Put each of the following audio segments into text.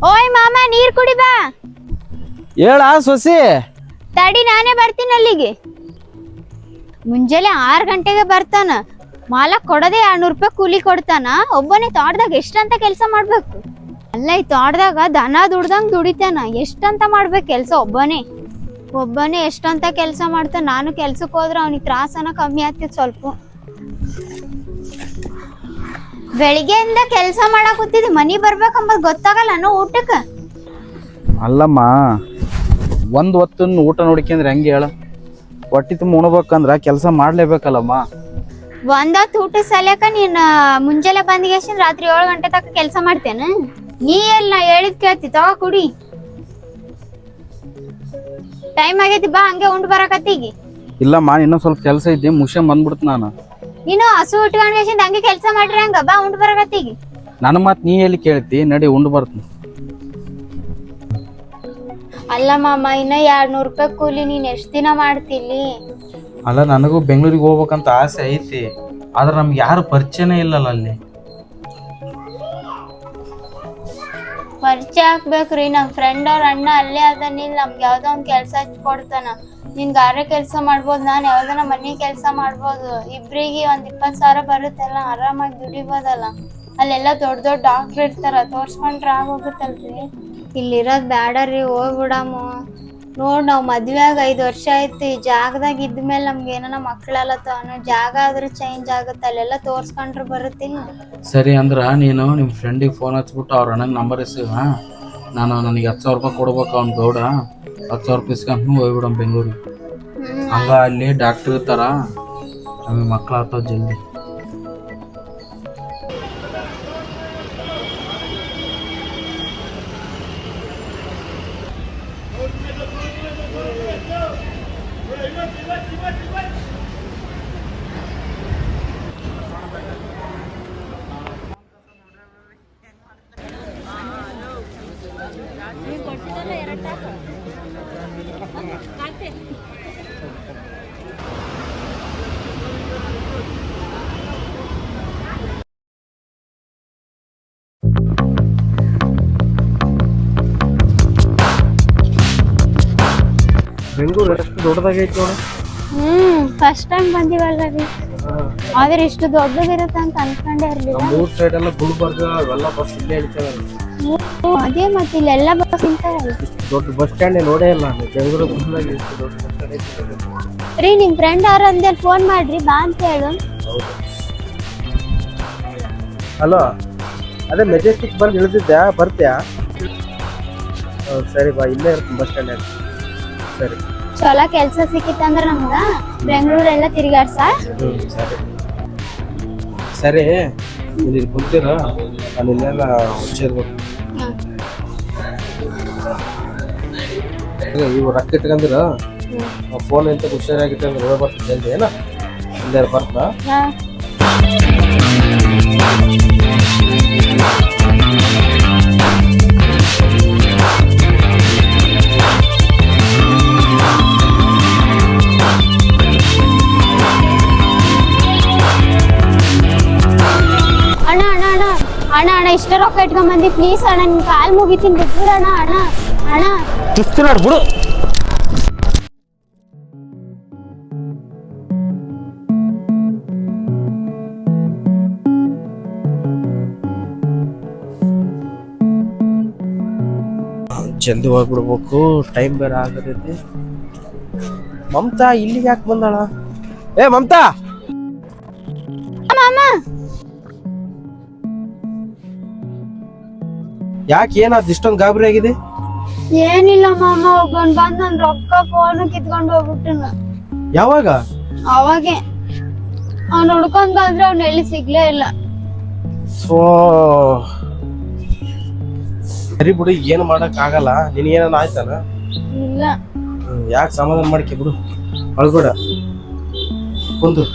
ಓಯ್ ಮಾಮ ನೀರ್ ಕುಡಿ ಬಾ. ಹೇಳ ಸೊಸಿ. ತಡಿ ನಾನೇ ಬರ್ತೀನಿ ಅಲ್ಲಿಗೆ. ಮುಂಜಾನೆ 6 ಗಂಟೆಗೆ ಬರ್ತಾನ. ಮಾಲಕ್ ಕೊಡದೆ 200 ರೂಪಾಯಿ ಕೂಲಿ ಕೊಡ್ತಾನ. ಒಬ್ಬನೇ ತೋಟದಾಗ ಎಷ್ಟಂತ ಕೆಲಸ ಮಾಡ್ಬೇಕು? ಅಲ್ಲ ಈ ತೋಟದಾಗ ದನ ದುಡ್ದಂಗ್ ದುಡಿತಾನ. ಎಷ್ಟಂತ ಮಾಡ್ಬೇಕು ಕೆಲ್ಸ? ಒಬ್ಬನೇ ಎಷ್ಟಂತ ಕೆಲಸ ಮಾಡ್ತಾನ. ನಾನು ಕೆಲ್ಸಕ್ಕೆ ಹೋದ್ರೆ ಅವನಿಗೆ ತ್ರಾಸನ ಕಮ್ಮಿ ಆಗ್ತಿತ್ತು ಸ್ವಲ್ಪ. ಬೆಳಿಗ್ಗೆಯಿಂದ ಕೆಲಸ ಮಾಡಕ್ ಕೂತಿದ್ದೆ. ಮನಿ ಬರ್ಬೇಕಂಬದ್ ಗೊತ್ತಾಗಲ್ಲ ಅನ್ನೋ ಊಟಕ್ಕ. ಅಲ್ಲಮ್ಮ, ಒಂದ್ ಹೊತ್ತಿನ ಊಟ ನೋಡ್ಕೊಂಡ್ರೆ ಹೆಂಗೆ ಹೇಳ? ಹೊಟ್ಟಿ ತುಂಬ ಉಣ್ಬೇಕಂದ್ರ ಕೆಲಸ ಮಾಡ್ಲೇಬೇಕಲ್ಲಮ್ಮ. ಒಂದೊತ್ತು ಊಟ ಸಲ್ಯಾಕ ನೀನ್ ಮುಂಜಾನೆ ಬಂದಿಗೆ ರಾತ್ರಿ 7 ಗಂಟೆ ತನಕ ಕೆಲಸ ಮಾಡ್ತೇನ? ನೀ ಎಲ್ಲ ಹೇಳಿದ್ ಕೇಳ್ತಿ. ತಗೋ ಕುಡಿ. ಟೈಮ್ ಆಗೈತಿ, ಬಾ ಹಂಗೆ ಉಂಡ್ ಬರಕತ್ತೀಗಿ. ಇಲ್ಲಮ್ಮ, ಇನ್ನೊಂದ್ ಸ್ವಲ್ಪ ಕೆಲಸ ಇದ್ದೆ, ಮುಗಿಸ್ಕೊಂಡ್ ಬಂದ್ಬಿಡ್ತ ನಾನು. ನೀನು ಹಸು ಉಟ್ಕೊಂಡ್ ಹಂಗೆ ಕೆಲಸ ಮಾಡ್ರಿ. ಹಂಗ ಬಾ ಉಂಡ್ ಬರಕತ್ತೀಗಿ. ನನ್ನ ಮಾತ್ ನೀ ಎಲ್ಲಿ ಕೇಳ್ತಿ? ನಡಿ ಉಂಡ್ ಬರ್ತೀನಿ. ಅಲ್ಲ ಮಾಮ, ಇನ್ನ 200 ರೂಪಾಯಿ ಕೂಲಿ. ನೀನ್ ಎಷ್ಟ್ ದಿನ ಮಾಡ್ತಿಲ್ಲಿ? ಅಲ್ಲ, ನನಗೂ ಬೆಂಗಳೂರಿಗೆ ಹೋಗ್ಬೇಕಂತ ಆಸೆ ಐತಿ. ಆದ್ರೆ ನಮ್ಗೆ ಯಾರು ಪರಿಚಯನೇ ಇಲ್ಲಲ್ಲ ಅಲ್ಲಿ. ಪರಿಚಯ ಹಾಕ್ಬೇಕ್ರಿ. ನಮ್ ಫ್ರೆಂಡ್ ಅವ್ರ ಅಣ್ಣ ಅಲ್ಲೇ ಅದನಿಲ್ಲ. ನಮ್ಗೆ ಯಾವ್ದೋ ಒಂದ್ ಕೆಲ್ಸ ಹಚ್ಕೊಡ್ತಾನ. ನಿನ್ ಗಾರೆ ಕೆಲ್ಸ ಮಾಡ್ಬೋದು, ನಾನ್ ಯಾವ್ದನ ಮನೆ ಕೆಲ್ಸ ಮಾಡ್ಬೋದು. ಇಬ್ರಿಗೆ ಒಂದ್ 20,000 ಬರುತ್ತಲ್ಲ, ಆರಾಮಾಗಿ ದುಡಿಬೋದಲ್ಲ. ಅಲ್ಲೆಲ್ಲ ದೊಡ್ಡ ದೊಡ್ಡ ಡಾಕ್ಟರ್ ಇರ್ತಾರ, ತೋರ್ಸ್ಕೊಂಡ್ರ ಆಗೋಗುತ್ತಲ್ರಿ. ಇಲ್ಲಿರೋದ್ ಬ್ಯಾಡರಿ, ಹೋಗ್ಬಿಡಮ್ಮ. ನೋಡ್, ನಾವ್ ಮದ್ವೆ ಆಗ 5 ವರ್ಷ ಆಯ್ತು. ಈ ಜಾಗದಾಗ ಇದ್ಮೇಲೆ ನಮ್ಗೆ ಏನಾನ ಮಕ್ಳಲ್ಲತ್ತವನು. ಜಾಗ ಆದ್ರೂ ಚೇಂಜ್ ಆಗುತ್ತೆ. ಅಲ್ಲೆಲ್ಲ ತೋರ್ಸ್ಕೊಂಡ್ರೆ ಬರುತ್ತಿಲ್ಲ. ಸರಿ ಅಂದ್ರ ನೀನು ನಿಮ್ಮ ಫ್ರೆಂಡಿಗೆ ಫೋನ್ ಹಚ್ಬಿಟ್ಟು ಅವ್ರ ಅಣ್ಣನ ನಂಬರ್ ಇಸ್ಕ. ನನಗೆ 10,000 ರೂಪಾಯಿ ಕೊಡ್ಬೇಕು. ಅವ್ನ ಗೌಡ 10,000 ರೂಪಾಯಿ ಇಸ್ಕೊಂಡು ಹೋಗ್ಬಿಡಮ್ ಬೆಂಗಳೂರಿಗೆ. ಹಂಗ ಅಲ್ಲಿ ಡಾಕ್ಟರ್ ಇರ್ತಾರ, ನಮಗೆ ಮಕ್ಳು ಆಗ್ತಾವ ಜಲ್ದಿ. ಬೆಂಗಳೂರು ಎಷ್ಟು ದೊಡ್ಡದಾಗೈತಿ ನೋಡ. ಫಸ್ಟ್ ಟೈಮ್ ಬಂದಿವಲ್ಲ ರೀ. ಆದ್ರೆ ಇಷ್ಟು ದೊಡ್ಡದಿರುತ್ತೆ ಅಂತ ಅನ್ಕೊಂಡೇ ಇರ್ಲಿಲ್ಲ. ಮೂರ್ ಸೈಡ್ ಎಲ್ಲ ಗುಲ್ಬರ್ಗ ಅವೆಲ್ಲ ಬಸ್ ಇಲ್ಲೇ ಇರ್ತವೆ. ಅದೇ ಮತ್ತೆ ಇಲ್ಲೆಲ್ಲ ಬಸ್ ನಿಂತಾವಲ್ಲ. ದೊಡ್ಡ ಬಸ್ ಸ್ಟ್ಯಾಂಡ್ ನೋಡೇ ಇಲ್ಲ ಬೆಂಗಳೂರು. ಇಷ್ಟು ದೊಡ್ಡ ಬಸ್ ಸ್ಟ್ಯಾಂಡ್ ಐತಿ ರೀ. ನಿಮ್ ಫ್ರೆಂಡ್ ಅವ್ರ ಅಂದೇಳಿ ಫೋನ್ ಮಾಡ್ರಿ, ಬಾ ಅಂತ ಹೇಳು. ಹಲೋ, ಅದೇ ಮೆಜೆಸ್ಟಿಕ್ ಬಂದು ಇಳಿದಿದ್ದೆ, ಬರ್ತೀಯಾ? ಸರಿ ಬಾ, ಇಲ್ಲೇ ಇರ್ತೀನಿ ಬಸ್ ಸ್ಟ್ಯಾಂಡ್. ಸರಿ. ಚಲೋ ಕೆಲ್ಸ ಸಿಕ್ಕಿತ್ತಂದ್ರ ನಮ್ಗ ಬೆಂಗಳೂರೆಲ್ಲ ತಿರುಗಾಡ್ಸ. ಸರಿ ಸರಿ, ಇಲ್ಲಿ ಕುಂತೀರ, ನಾನು ಇಲ್ಲೆಲ್ಲ ಹುಚ್ಚಿರ್ಬೇಕು. ಇವು ರೊಕ್ಕ ಇಟ್ಕಂದಿರ ಫೋನ್ ಅಂತ ಹುಷಾರಾಗಿತ್ತು ಅಂದ್ರೆ ಹೋಗಿ ಬರ್ತೀನಿ ಜಲ್ದಿ. ಏನ ಇಲ್ಲೇ ಬರ್ತಾ? ಅಣ್ಣ ಇಷ್ಟ ರೊಕ್ಕ ಇಟ್ಕೊಂಡ್ ಬಂದಿ, ಪ್ಲೀಸ್ ಅಣ್ಣ. ನಿನ್ ಕಾಲ್ ಮುಗಿತೀನಿ, ಬಿಟ್ಬಿಡಣ್ಣ. ಅಣ್ಣ ಅಣ್ಣ ಬಿಡು. ಜಲ್ದಿ ಹೋಗ್ಬಿಡ್ಬೇಕು, ಟೈಮ್ ಬೇರೆ ಆಗತೈತಿ. ಮಮತಾ ಇಲ್ಲಿಗೆ ಯಾಕೆ ಬಂದಾಳ? ಏ ಮಮತಾ, ಯಾಕೆ ಏನಾದ್ ಇಷ್ಟೊಂದು ಗಾಬರಿ ಆಗಿದೆ? ಏನಿಲ್ಲ ಮಾಮ, ಒಬ್ಬನ್ ಬಂದ್ ನನ್ ರೊಕ್ಕ ಫೋನ್ ಕಿತ್ಕೊಂಡ್ ಹೋಗ್ಬಿಟ್ಟನ. ಯಾವಾಗ? ಅವಾಗೆ ಅವ್ನ್ ಹುಡ್ಕೊಂಡ್ ಬಂದ್ರೆ ಅವ್ನ ಎಲ್ಲಿ ಸಿಗ್ಲೇ ಇಲ್ಲ. ಸರಿ ಬಿಡು, ಏನು ಮಾಡಕ್ ಆಗಲ್ಲ. ನಿನಗೇನ ಆಯ್ತಾನ? ಇಲ್ಲ. ಯಾಕೆ ಸಮಾಧಾನ ಮಾಡ್ಕೆ ಬಿಡು, ಅಳ್ಬೇಡ, ಕುಂದು.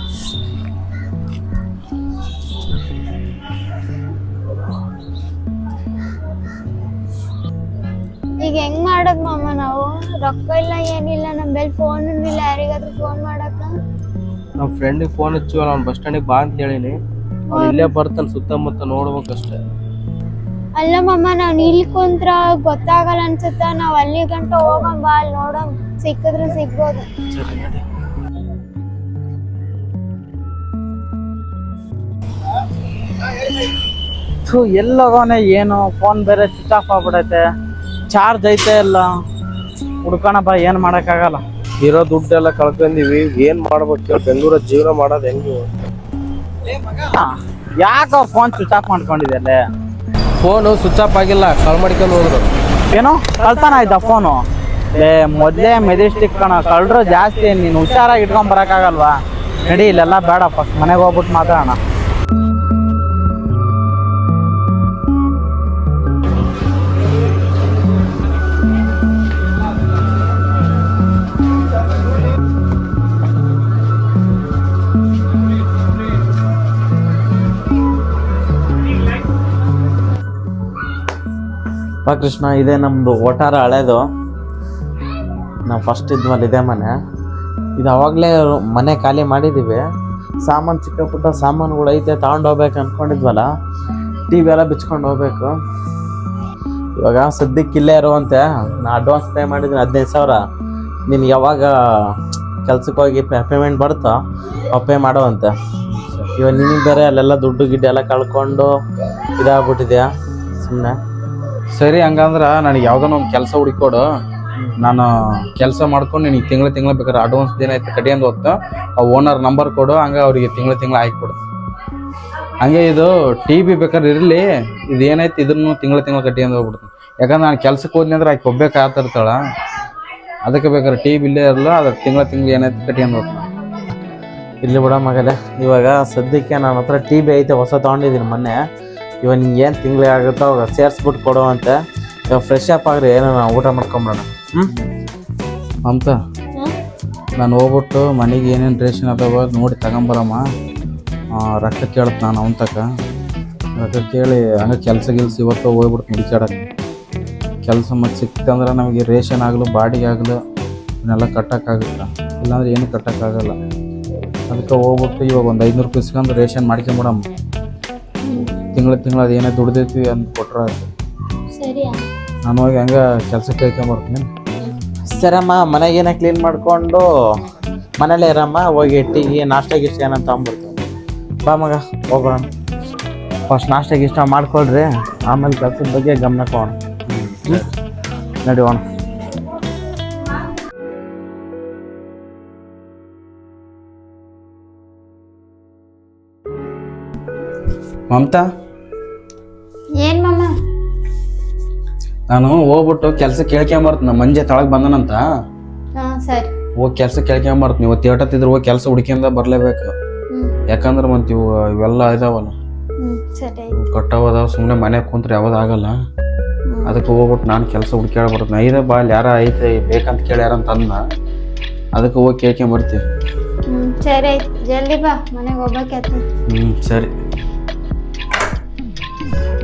ಈಗ ಹೆಂಗ್ ಮಾಡಕ್ ಮಾಮ? ನಾವು ರೊಕ್ಕ ಇಲ್ಲ, ಏನಿಲ್ಲ, ನಮ್ಮಲ್ಲಿ ಫೋನ್ ಇಲ್ಲ. ಯಾರಿಗಾದ್ರೂ ಫೋನ್ ಮಾಡಕ? ನಮ್ಮ ಫ್ರೆಂಡಿಗೆ ಫೋನ್ ಹಚ್ಚುವಲ್ಲ, ಅವ್ನು ಬಸ್ ಸ್ಟ್ಯಾಂಡಿಗೆ ಬಾ ಅಂತ ಹೇಳಿನಿ. ಅವ್ನು ಇಲ್ಲೇ ಬರ್ತಾನೆ, ಸುತ್ತಮುತ್ತ ನೋಡ್ಬೇಕಷ್ಟೇ. ಅಲ್ಲ ಮಮ್ಮ ನಾವ್ ಇಲ್ಲಿ ಕುಂತ್ರ ಗೊತ್ತಾಗಲ್ಲ ಅನ್ಸುತ್ತ, ನಾವ್ ಅಲ್ಲಿ ಗಂಟ ಹೋಗಂ ಬಾ, ಅಲ್ಲಿ ನೋಡಂ, ಸಿಕ್ಕಿದ್ರೆ ಸಿಗ್ಬೋದು. ಎಲ್ಲೋಗವನೆ ಏನು, ಫೋನ್ ಬೇರೆ ಸ್ವಿಚ್ ಆಫ್ ಆಗ್ಬಿಡೈತೆ, ಚಾರ್ಜ್ ಐತೆ ಇಲ್ಲ. ಹುಡ್ಕೋಣ ಬಾ, ಏನ್ ಮಾಡಕ್ಕಾಗಲ್ಲ. ಇರೋ ದುಡ್ಡೆಲ್ಲ ಕಳ್ಕೊಂಡಿವಿ, ಏನ್ ಮಾಡ್ಬೇಕು? ಬೆಂಗಳೂರ ಜೀವನ ಮಾಡೋದು ಹೆಂಗೆ? ಯಾಕೋ ಫೋನ್ ಸ್ವಿಚ್ ಆಫ್ ಮಾಡ್ಕೊಂಡಿದ್ದೆ? ಫೋನು ಸ್ವಿಚ್ ಆಫ್ ಆಗಿಲ್ಲ, ಕಾಲ್ ಮಾಡ್ಕೊಂಡು ಹೋದ್ರು. ಏನೋ ಕಳ್ತನ ಆಯ್ತಾ ಫೋನು? ಮೊದ್ಲೇ ಮೆಜೆಸ್ಟಿಕ್ ಕಣ, ಕಳ್ರು ಜಾಸ್ತಿ. ನೀನು ಹುಷಾರಾಗಿ ಇಟ್ಕೊಂಡ್ ಬರಕ್ಕಾಗಲ್ವಾ? ನಡಿ, ಇಲ್ಲೆಲ್ಲ ಬೇಡ, ಫಸ್ಟ್ ಮನೆಗೆ ಹೋಗ್ಬಿಟ್ಟು ಮಾತಾಡೋಣ. ಬಾ ಕೃಷ್ಣ, ಇದೇ ನಮ್ಮದು ಒಟ್ಟಾರ ಹಳೇದು. ನಾವು ಫಸ್ಟ್ ಇದ್ವಲ್ಲ ಇದೇ ಮನೆ, ಇದು ಅವಾಗಲೇ ಮನೆ ಖಾಲಿ ಮಾಡಿದ್ದೀವಿ. ಸಾಮಾನು ಚಿಕ್ಕ ಪುಟ್ಟ ಸಾಮಾನುಗಳು ಐತೆ, ತಗೊಂಡೋಗ್ಬೇಕು ಅಂದ್ಕೊಂಡಿದ್ವಲ್ಲ. ಟಿ ವಿ ಎಲ್ಲ ಬಿಚ್ಕೊಂಡು ಹೋಗ್ಬೇಕು. ಇವಾಗ ಸದ್ಯಕ್ಕೆ ಇಲ್ಲೇ ಇರುವಂತೆ. ನಾ ಅಡ್ವಾನ್ಸ್ ಪೇ ಮಾಡಿದ್ದೀನಿ 15,000. ನೀನು ಯಾವಾಗ ಕೆಲ್ಸಕ್ಕೆ ಹೋಗಿ ಪೇಮೆಂಟ್ ಬರುತ್ತೋ ಅವು ಪೇ ಮಾಡುವಂತೆ. ಇವಾಗ ನಿನಗೆ ಬೇರೆ ಅಲ್ಲೆಲ್ಲ ದುಡ್ಡು ಗಿಡ್ಡು ಎಲ್ಲ ಕಳ್ಕೊಂಡು ಇದಾಗ್ಬಿಟ್ಟಿದ್ಯಾ ಸುಮ್ಮನೆ. ಸರಿ, ಹಂಗಂದ್ರೆ ನನಗೆ ಯಾವ್ದಾನ ಒಂದು ಕೆಲಸ ಹುಡುಕೊಡು. ನಾನು ಕೆಲಸ ಮಾಡ್ಕೊಂಡು ನಿನಗೆ ತಿಂಗಳ ಬೇಕಾದ್ರೆ ಅಡ್ವಾನ್ಸ್ ಏನಾಯ್ತು ಕಡಿಯಂದು ಹೊತ್ತು ಆ ಓನರ್ ನಂಬರ್ ಕೊಡು, ಹಂಗೆ ಅವ್ರಿಗೆ ತಿಂಗಳ ಹಾಕಿಕೊಡು. ಹಂಗೆ ಇದು ಟಿ ವಿ ಬೇಕಾದ್ರೆ ಇರಲಿ, ಇದು ಏನಾಯ್ತು ಇದನ್ನು ತಿಂಗಳ ಕಟ್ಟಿಯಂದು ಹೋಗ್ಬಿಡ್ತೀನಿ. ಯಾಕಂದ್ರೆ ನಾನು ಕೆಲ್ಸಕ್ಕೆ ಹೋದ್ನಿ ಅಂದ್ರೆ ಆಕೆ ಒಬ್ಬೇ ಕಾತಿರ್ತಾಳ. ಅದಕ್ಕೆ ಬೇಕಾದ್ರೆ ಟಿ ವಿ ಇಲ್ಲೇ ಇರಲ್ಲ, ಅದ್ರ ತಿಂಗಳ ಏನಾಯ್ತು ಕಟ್ಟಿಯಂದು ಹೋಗ್ತೀನಿ. ಇಲ್ಲಿ ಬಿಡ ಮಗಲೇ, ಇವಾಗ ಸದ್ಯಕ್ಕೆ ನನ್ನ ಹತ್ರ ಟಿ ವಿ ಐತೆ, ಹೊಸ ತೊಗೊಂಡಿದ್ದೀನಿ ಮೊನ್ನೆ. ಇವಾಗ ನಿಂಗೆ ಏನು ತಿಂಗಳಿಗೆ ಆಗುತ್ತೋ ಅವಾಗ ಸೇರಿಸ್ಬಿಟ್ಟು ಕೊಡು ಅಂತೆ. ಇವಾಗ ಫ್ರೆಶ್ ಅಪ್ ಆಗ್ರಿ, ಏನೋ ನಾವು ಊಟ ಮಾಡ್ಕೊಂಬಿಡೋಣ. ಅಂತ ನಾನು ಹೋಗ್ಬಿಟ್ಟು ಮನೆಗೆ ಏನೇನು ರೇಷನ್ ಅದಾವ ನೋಡಿ ತಗೊಂಬರಮ್ಮ. ರೊಕ್ಕ ಕೇಳತ್ ನಾನು ಅವನ ತಕ. ರೊಕ್ಕ ಕೇಳಿ ಹಂಗೆ ಕೆಲಸ ಇವತ್ತು ಹೋಗ್ಬಿಡ್ತು ಹುಡುಕಾಡಕ್ಕೆ. ಕೆಲಸ ಮತ್ತು ಸಿಕ್ತಂದ್ರೆ ನಮಗೆ ರೇಷನ್ ಆಗಲು ಬಾಡಿಗೆ ಆಗಲು ಇವನ್ನೆಲ್ಲ ಕಟ್ಟೋಕ್ಕಾಗುತ್ತೆ, ಇಲ್ಲಾಂದ್ರೆ ಏನು ಕಟ್ಟೋಕ್ಕಾಗಲ್ಲ. ಅದಕ್ಕೆ ಹೋಗ್ಬಿಟ್ಟು ಇವಾಗ ಒಂದು 500 ರೂಪಾಯಿ ಇಸ್ಕೊಂಡು ರೇಷನ್ ಮಾಡ್ಕೊಂಬಿಡಮ್ಮ. ತಿಂಗಳ ಅದು ಏನೇ ದುಡ್ದೈತಿ ಅಂತ ಕೊಟ್ರೆ ನಾನು ಹೋಗಿ ಹಂಗೆ ಕೆಲಸಕ್ಕೆ ಕೇಳ್ಕೊಂಬರ್ತೀನಿ. ಸರಮ್ಮ, ಮನೆಗೇನ ಕ್ಲೀನ್ ಮಾಡಿಕೊಂಡು ಮನೇಲೇ ಇರಮ್ಮ. ಹೋಗಿ ಟೀಗೆ ನಾಷ್ಟ ಗಿಷ್ಟ ಏನಂತ ತಗೊಂಡ್ಬಿಡ್ತೀವಿ. ಬಾ ಮಗ, ಹೋಗೋಣ. ಫಸ್ಟ್ ನಾಷ್ಟ ಗಿಷ್ಟ ಮಾಡ್ಕೊಳ್ರಿ, ಆಮೇಲೆ ಕೆಲಸದ ಬಗ್ಗೆ ಗಮನ ಕೊಡೋಣ. ನಡಿಯೋಣ. ಮಮತಾ, ಏನ್ ಮಮ್ಮ? ನಾನು ಹೋಗ್ಬಿಟ್ಟು ಕೆಲಸ ಕೇಳ್ಕೊಂಬರ್ತೀನಿ. ನಮ್ಮ ಮಂಜೆ ತಳಗ್ ಬಂದನಂತ, ಸರಿ ಹೋಗಿ ಕೆಲಸ ಕೇಳ್ಕೊಂಬರ್ತೀನಿ. ಇವತ್ತು ಏಟತ್ತಿದ್ರು ಹೋಗಿ ಕೆಲಸ ಹುಡುಕಿಂದ ಬರಲೇಬೇಕು. ಯಾಕಂದ್ರೆ ಮತ್ತೆ ಇವೆಲ್ಲ ಇದಾವಲ್ಲ, ಕಟ್ಟವದಾವ. ಸುಮ್ಮನೆ ಮನೆಗೆ ಕುಂತ್ರೆ ಯಾವ್ದಾಗಲ್ಲ. ಅದಕ್ಕೆ ಹೋಗ್ಬಿಟ್ಟು ನಾನು ಕೆಲಸ ಹುಡುಕ್ಯಾಡ ಬರ್ತೀನಿ. ಐದ ಬಾ, ಅಲ್ಲಿ ಯಾರ ಐತೆ ಬೇಕಂತ ಕೇಳ್ಯಾರಂತ ಅಂದ. ಅದಕ್ಕೆ ಹೋಗಿ ಕೇಳ್ಕೊಂಬರ್ತೀವಿ. ಸರಿ ಆಯ್ತು, ಜಲ್ದಿ ಬಾ, ಮನೆಗೆ ಹೋಗ್ಬೇಕಾಯ್ತು. ಸರಿ.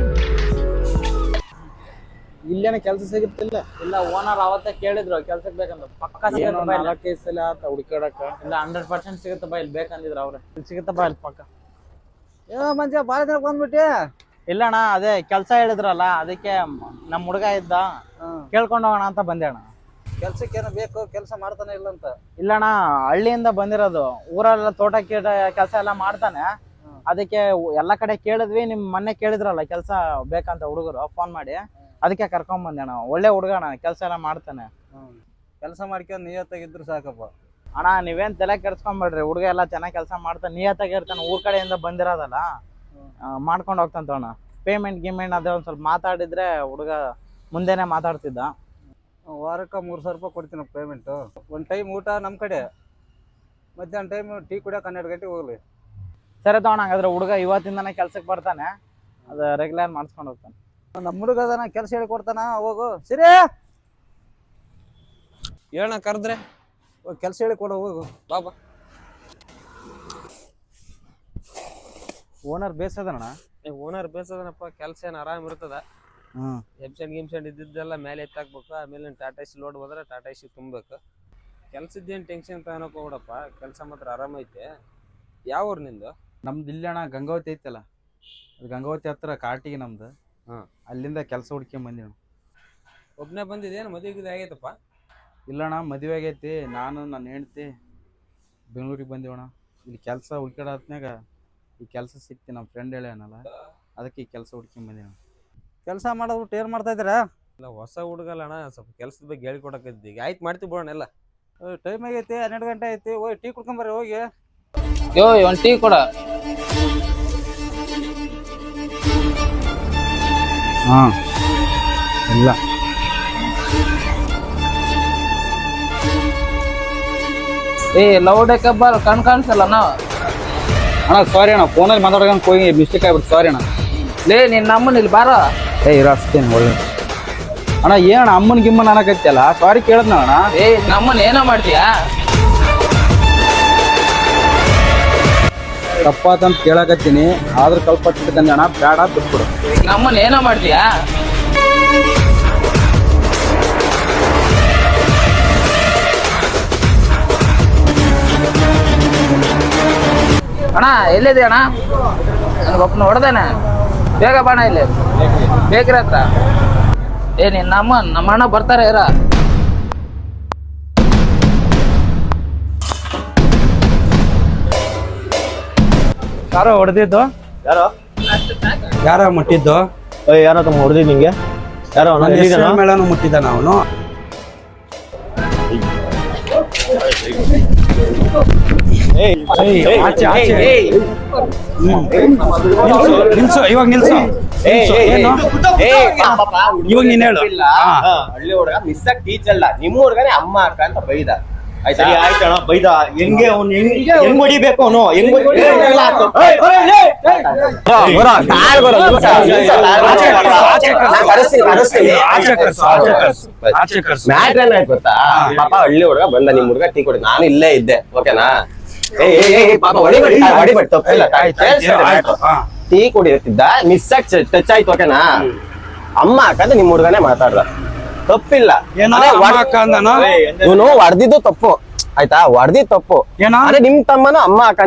ಇಲ್ಲೇನ ಕೆಲಸ ಸಿಗುತ್ತಿಲ್ಲ? ಇಲ್ಲ, ಓನರ್ ಅವತ್ತೇ ಕೇಳಿದ್ರು ಕೆಲ್ಸಕ್ಕೆ ಬೇಕಂತ. ಪಕ್ಕ ಸಿಗುತ್ತೆ ಬಾ, 4-5 ಸಲ ಆತ ಹುಡುಕಾಡಕ. ಇಲ್ಲ 100% ಸಿಗುತ್ತೆ ಬಾ, ಇಲ್ಲಿ ಬೇಕಂದಿದ್ರು ಅವ್ರೆ. ಇಲ್ಲಿ ಸಿಗುತ್ತೆ ಬಾ, ಇಲ್ಲಿ ಪಕ್ಕ. ಮಂಜ ಭಾಳ ದಿನ ಬಂದ್ಬಿಟ್ಟೆ. ಇಲ್ಲಣ್ಣ, ಅದೇ ಕೆಲಸ ಹೇಳಿದ್ರಲ್ಲ, ಅದಕ್ಕೆ ನಮ್ಮ ಹುಡುಗ ಇದ್ದ, ಕೇಳ್ಕೊಂಡು ಹೋಗೋಣ ಅಂತ ಬಂದೆ ಅಣ್ಣ. ಕೆಲ್ಸಕ್ಕೆ ಏನೋ ಬೇಕು, ಕೆಲಸ ಮಾಡ್ತಾನೆ ಇಲ್ಲ ಅಂತ? ಇಲ್ಲಣ್ಣ, ಹಳ್ಳಿಯಿಂದ ಬಂದಿರೋದು. ಊರಲ್ಲ ತೋಟ ಕೆಲಸ ಎಲ್ಲ ಮಾಡ್ತಾನೆ. ಅದಕ್ಕೆ ಎಲ್ಲ ಕಡೆ ಕೇಳಿದ್ವಿ. ನಿಮ್ ಮೊನ್ನೆ ಕೇಳಿದ್ರಲ್ಲ ಕೆಲಸ ಬೇಕಂತ ಹುಡುಗರು ಫೋನ್ ಮಾಡಿ, ಅದಕ್ಕೆ ಕರ್ಕೊಂಡ್ ಬಂದೆ ಅಣ್ಣ. ಒಳ್ಳೆ ಹುಡುಗ ಅಣ್ಣ, ಕೆಲಸ ಎಲ್ಲ ಮಾಡ್ತಾನೆ. ಕೆಲಸ ಮಾಡ್ಕೊಂಡು ನಿಯತ್ತಾಗಿದ್ರು ಸಾಕಪ್ಪ. ಅಣ್ಣ, ನೀವೇನ್ ತಲೆ ಕೆಡ್ಸ್ಕೊಂಬೇಡ್ರಿ, ಹುಡುಗ ಎಲ್ಲ ಚೆನ್ನಾಗಿ ಕೆಲಸ ಮಾಡ್ತಾನೆ, ನಿಯತ್ತಾಗಿ ಇರ್ತಾನೆ. ಊರ್ ಕಡೆಯಿಂದ ಬಂದಿರೋದಲ್ಲ, ಮಾಡ್ಕೊಂಡು ಹೋಗ್ತಂತ ಅಣ್ಣ. ಪೇಮೆಂಟ್ ಅದೇ ಒಂದ್ ಸ್ವಲ್ಪ ಮಾತಾಡಿದ್ರೆ ಹುಡುಗ ಮುಂದೆನೆ ಮಾತಾಡ್ತಿದ್ದ. ವಾರಕ್ಕೆ 3,000 ರೂಪಾಯಿ ಕೊಡ್ತೀನಿ ಪೇಮೆಂಟು. ಒಂದು ಟೈಮ್ ಊಟ ನಮ್ಮ ಕಡೆ, ಮಧ್ಯಾಹ್ನ ಟೈಮ್ ಟೀ ಕುಡಿಯೋಕೆ 12 ಗಂಟೆಗೆ ಹೋಗ್ಲಿ. ಸರಿ ತಗೋಣ, ಹಂಗಾದ್ರೆ ಹುಡುಗ ಇವತ್ತಿಂದಾನೆ ಕೆಲ್ಸಕ್ಕೆ ಬರ್ತಾನೆ, ಅದು ರೆಗ್ಯುಲರ್ ಮಾಡಿಸ್ಕೊಂಡು ಹೋಗ್ತಾನೆ. ನಮ್ಮ ಹುಡುಗ ಅದಾನ, ಕೆಲಸ ಹೇಳಿ ಕೊಡ್ತಾನ. ಹೋಗು. ಸರಿ, ಹೇಳಣ್ಣ, ಕರೆದ್ರೆ ಕೆಲಸ ಹೇಳಿ ಕೊಡು, ಹೋಗು. ಬಾಬಾ. ಓನರ್ ಬೇಸದಣ್ಣ? ಓನರ್ ಬೇಸದನಪ್ಪ. ಕೆಲಸ ಏನು ಆರಾಮ್ ಇರ್ತದ. ಗಿಮ್ಸೆಂಟ್ ಇದ್ದಿದ್ದೆಲ್ಲ ಮೇಲೆ ಎತ್ತಾಕ್ಬೇಕು. ಆಮೇಲೆ ಟಾಟಾ ಸಿ ಲೋಡ್ ಹೋದ್ರೆ ಟಾಟಾ ಸಿ ತುಂಬಬೇಕು. ಕೆಲ್ಸದ್ದೇನು ಟೆನ್ಷನ್ ತಗೊಳಕ್ ಹೋಗ್ಬಿಡಪ್ಪ, ಕೆಲಸ ಮಾತ್ರ ಆರಾಮೈತೆ. ಯಾವ ಊರು ನಿಂದು? ನಮ್ದು ಇಲ್ಲಣ್ಣ, ಗಂಗಾವತಿ ಐತಲ್ಲ, ಅದು ಗಂಗಾವತಿ ಹತ್ರ ಕಾಟಿಗೆ ನಮ್ದು. ಅಲ್ಲಿಂದ ಕೆಲಸ ಹುಡ್ಕೊಂಡ್ ಬಂದಿವಿ. ಒಬ್ಬನೇ ಬಂದಿದ್ದೇನು ಮದುವೆ ಆಗೈತಪ್ಪ? ಇಲ್ಲಣ್ಣ ಮದುವೆ ಆಗೈತಿ. ನಾನು ನನ್ನ ಹೆಂಡ್ತಿ ಬೆಂಗಳೂರಿಗೆ ಬಂದಿವಣ್ಣ. ಇಲ್ಲಿ ಕೆಲಸ ಹುಡ್ಕಾಡತ್ನಾಗ ಈ ಕೆಲಸ ಸಿಕ್ತಿ. ನಮ್ಮ ಫ್ರೆಂಡ್ ಹೇಳ್ಯಾನಲ್ಲ, ಅದಕ್ಕೆ ಈ ಕೆಲಸ ಹುಡ್ಕೊಂಡ್ ಬಂದಿವಣ್ಣ. ಕೆಲಸ ಮಾಡೋದ್ಬಿಟ್ಟು ಏನು ಮಾಡ್ತಾ ಇದ್ದೀರಾ? ಇಲ್ಲ ಹೊಸ ಹುಡುಗಲ್ಲ ಅಣ್ಣ, ಸ್ವಲ್ಪ ಕೆಲಸದ ಬಗ್ಗೆ ಹೇಳ್ಕೊಡಕತ್ತಿದ್ದೆ. ಈಗ ಆಯ್ತು ಮಾಡ್ತೀವಿ ಬಿಡೋಣ ಎಲ್ಲ. ಟೈಮ್ ಆಗೈತಿ, 12 ಗಂಟೆ ಐತಿ. ಹೋಗಿ ಟೀ ಕುಡ್ಕೊಂಬರ್ರಿ ಹೋಗಿ. ಯೋ ಒಂದು ಟೀ ಕೊಡ. ಹಾಂ ಇಲ್ಲ ಏ ಲೌಡ್ ಕಬ್ಬಲ್ ಕಾಣಿಸಲ್ಲ ನಾವು. ಅಣ್ಣ ಸಾರಿ ಅಣ್ಣ, ಫೋನಲ್ಲಿ ಮಾತಾಡ್ಕೊಂಡು ಹೋಗಿ ಮಿಸ್ಟೇಕ್ ಆಗ್ಬಿಟ್ಟು ಸಾರಿ ಅಣ್ಣ. ಲೇ ನಿನ್ನ ನಮ್ಮನ್ನ ಇಲ್ಲಿ ಬಾರ. ಇರಸ್ತೇನೆ ಒಳ್ಳೆ ಅಣ್ಣ. ಏನಣ್ಣ ಅಮ್ಮನ ಗಿಮ್ಮನ್ ಅನ್ನಕತ್ತಲ್ಲ, ಸಾರಿ ಕೇಳದ್ನ ಅಣ್ಣ. ಏ ನಮ್ಮನ್ನ ಏನೋ ಮಾಡ್ತೀಯಾ? ತಪ್ಪಾತಂತ ಕೇಳಕತ್ತೀನಿ, ಆದ್ರೂ ಕಲ್ಪಟ್ಟಿದ್ದಾನೆ ಅಣ್ಣ. ಬೇಡ ಬಿಟ್ಬಿಡು. ನಮ್ಮನ್ನ ಏನೋ ಮಾಡ್ತೀಯಾ? ಅಣ್ಣ ಎಲ್ಲಿದೆ ಅಣ್ಣ? ನನಗೊಬ್ಬನ ಹೊಡೆದಾನೆ. ಬೇಗ ಬಾಣ ಇಲ್ಲಿ ಬೇಕ್ರಿ ಹತ್ರ. ಏ ನಮ್ಮ ಅಣ್ಣ ಬರ್ತಾರೆ ಇರ. ಯಾರೋ ಹೊಡೆದಿದ್ದು? ಯಾರೋ ಮುಟ್ಟಿದ್ದು? ಯಾರೋ ತಮ್ಮ ಹೊಡೆದಿ ನಿಂಗೆ? ಯಾರೋ ಮೇಳನು ಮುಟ್ಟಿದ್ದಾನ ಅವನು. ನಿಲ್ಸು ಇವಾಗ, ನಿಲ್ಸು. ಇವಾಗ ನೀನ್ ಹೇಳು. ಹಳ್ಳಿ ಹುಡುಗ ಮಿಸ್ ಆಗಿ ಟೀಚ್ ಅಲ್ಲ, ನಿಮ್ಮ ಹುಡುಗನೇ ಅಮ್ಮ ಅಕ್ಕ ಅಂತ ಬೈದ. ಆಯ್ತಾ? ಆಯ್ತಣ್ಣ ಬೈದ. ಹೆಂಗೆ ಅವ್ನು ಹೆಂಗ್ ಹೊಡಿಬೇಕು ಅವನು, ಹೆಂಗ್ ಮ್ಯಾಟ್ರ್ ಏನಾಯ್ತು ಗೊತ್ತಾ? ಪಾಪ ಹಳ್ಳಿ ಹುಡುಗ ಬಂದ, ನಿಮ್ ಹುಡುಗ ಟೀ ಕೊಡಿ. ನಾನು ಇಲ್ಲೇ ಇದ್ದೆ, ಓಕೆನಾ? ಪಾಪ ಹೊಡಿಬೇಡಿ, ತಪ್ಪಿಲ್ಲ. ಟೀ ಕುಡಿಯುತ್ತಿದ್ದ, ಮಿಸ್ ಆಗಿ ಟಚ್ ಆಯ್ತು, ಓಕೆನಾ? ಅಮ್ಮ ಅಕ್ಕಂತ ನಿಮ್ ಹುಡುಗನೇ ಮಾತಾಡ್ದ, ತಪ್ಪಿಲ್ಲ. ಇವನು ಹೊಡೆದಿದ್ದು ತಪ್ಪು, ಆಯ್ತಾ? ಹೊಡೆದಿದ್ದು ತಪ್ಪು. ಅದೇ ನಿಮ್ ತಮ್ಮನು ಅಮ್ಮ ಅಕ್ಕ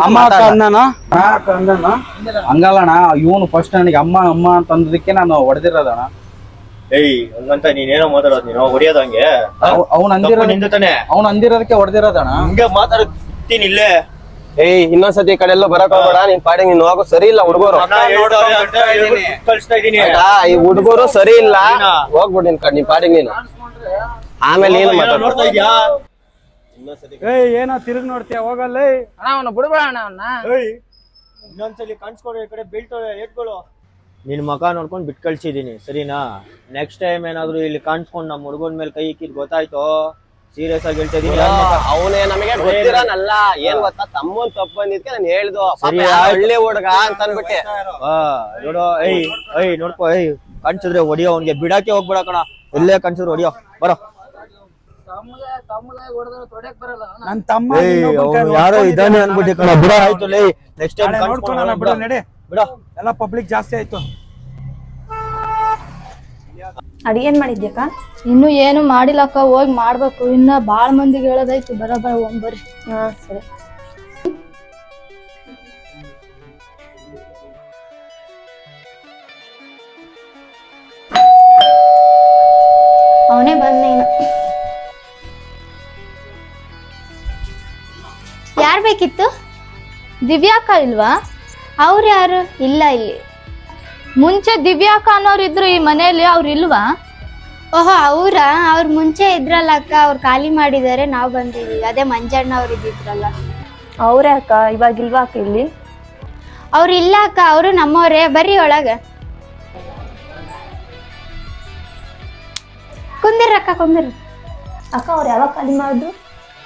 ಹಂಗಲ್ಲಣ್ಣ. ಇವನು ಫಸ್ಟ್ ನನಗೆ ಅಮ್ಮ ಅಮ್ಮ ಅಂತ ಅಂದದಕ್ಕೆ ನಾನು ಹೊಡೆದಿರೋದಣ್ಣ. ಹಂಗಂತ ನೀನೇನೋ ಮಾತಾಡೋದು, ನೀನು ಹೊಡಿಯೋದು ಹಂಗೆ. ಅವ್ನು ಅಂದಿರೋದಕ್ಕೆ ಹೊಡೆದಿರೋದಣ್ಣ. ಹಂಗೆ ಮಾತಾಡ್ತೀನಿ ಇಲ್ಲೇ. ಇನ್ನೊಂದ್ಸತಿ ಈ ಕಡೆ ಎಲ್ಲ ಬರಕ್ ಹೋಗ್ಬೇಡ. ನಿನ್ ಪಾಡಿಗೆ ನೀನ್ ಹೋಗೋ ಸರಿ ಇಲ್ಲ. ಹುಡುಗರು ಕಳಿಸ್ತಾ ಇದೀನಿ. ಈ ಹುಡುಗರು ಸರಿ ಇಲ್ಲ, ಹೋಗ್ಬಿಡು ನಿನ್ ಪಾಡಿಗೆ ನೀನು. ಆಮೇಲೆ ಏನು ನೋಡ್ತಾ ಇದ್ಯಾ? ಏನೋ ತಿರುಗಿ ನೋಡ್ತೀಯ, ಹೋಗಲ್ಲ ಅಣ್ಣ ಅವನು ಬಿಡ್ಬೇಡ ಅಣ್ಣ ಅವನ್ನ. ಇನ್ನೊಂದ್ಸಲಿ ಕಾಣಿಸ್ಕೊಡು, ಈ ಕಡೆ ಬೀಳ್ತವೆ ಏಟ್ಗಳು. ನಿನ್ ಮಕ ನೋಡ್ಕೊಂಡು ಬಿಟ್ ಕಳ್ಸಿದೀನಿ, ಸರಿನಾ? ನೆಕ್ಸ್ಟ್ ಟೈಮ್ ಏನಾದ್ರು ಇಲ್ಲಿ ಕಾಣಿಸ್ಕೊಂಡು ನಮ್ಮ ಹುಡುಗನ ಮೇಲೆ ಕೈ ಇಕ್ಕಿದ್ ಗೊತ್ತಾಯ್ತು, ಸೀರಿಯಸ್ ಆಗಿ ಹೇಳ್ತಾ ಇದೀನಿ. ಅವನೇ ನಮಗೆ ಗೊತ್ತಿರನಲ್ಲ. ಏನ್ ಗೊತ್ತಾ, ತಮ್ಮನ್ ತಪ್ಪು ಬಂದಿದ್ಕೆ ನಾನು ಹೇಳ್ದು ಹಳ್ಳಿ ಹುಡುಗ ಅಂತ ಅನ್ಬಿಟ್ಟೆ. ನೋಡೋ ನೋಡ್ಕೋ, ಕಾಣಿಸಿದ್ರೆ ಹೊಡಿಯೋ, ಅವ್ನಿಗೆ ಬಿಡಾಕೆ ಹೋಗ್ಬಿಡ ಕಣ. ಎಲ್ಲೇ ಕಾಣಿಸಿದ್ರು ಹೊಡಿಯೋ, ಬರೋ. ನನ್ ತಮ್ಮ ಯಾರೋ ಇದಾನೆ ಅನ್ಬಿಟ್ಟು ಕಣ, ಬಿಡ. ಆಯ್ತು ಲೇ, ನೆಕ್ಸ್ಟ್ ಟೈಮ್ ಬಿಡ ನಡೆ. ಬಿಡ, ಎಲ್ಲ ಪಬ್ಲಿಕ್ ಜಾಸ್ತಿ ಆಯ್ತು. ಅಡಿಗೇನ್ ಮಾಡಿದ್ಯಕ್ಕ? ಇನ್ನು ಏನು ಮಾಡಿಲ್ಲಕ್ಕ, ಹೋಗಿ ಮಾಡ್ಬೇಕು. ಇನ್ನ ಬಾಳ ಮಂದಿಗೆ ಹೇಳೋದೈತಿ. ಬರೋಬ್ಬರ ಬರ್ರಿ. ಹಾ ಸರಿ. ಅವನೇ ಬಂದ. ಯಾರ್ ಬೇಕಿತ್ತು? ದಿವ್ಯಾಕ ಇಲ್ವಾ? ಅವ್ರು ಯಾರು? ಇಲ್ಲ ಇಲ್ಲಿ. ಮುಂಚೆ ದಿವ್ಯಾಕ ಅನ್ನೋರು ಇದ್ರು ಈ ಮನೆಯಲ್ಲಿ, ಅವ್ರು ಇಲ್ವಾ? ಓಹೋ ಅವ್ರ ಅವ್ರ ಮುಂಚೆ ಇದ್ರಲ್ಲ ಅಕ್ಕ, ಅವ್ರು ಖಾಲಿ ಮಾಡಿದಾರೆ, ನಾವ್ ಬಂದಿದೀವಿ. ಅದೇ ಮಂಜಣ್ಣ ಅವ್ರು ಇದ್ದಿದ್ರಲ್ಲ. ಅವ್ರೇ ಅಕ್ಕ, ಇವಾಗ ಇಲ್ವಾ ಅಕ್ಕ ಇಲ್ಲಿ? ಅವ್ರು ಇಲ್ಲ ಅಕ್ಕ, ಅವರು ನಮ್ಮವ್ರೆ. ಬರ್ರಿ ಒಳಗ ಕುಂದಿರಕ್ಕ, ಕುಂದಿರ. ಅಕ್ಕ ಅವ್ರು ಯಾವಾಗ ಖಾಲಿ ಮಾಡಿದ್ರು?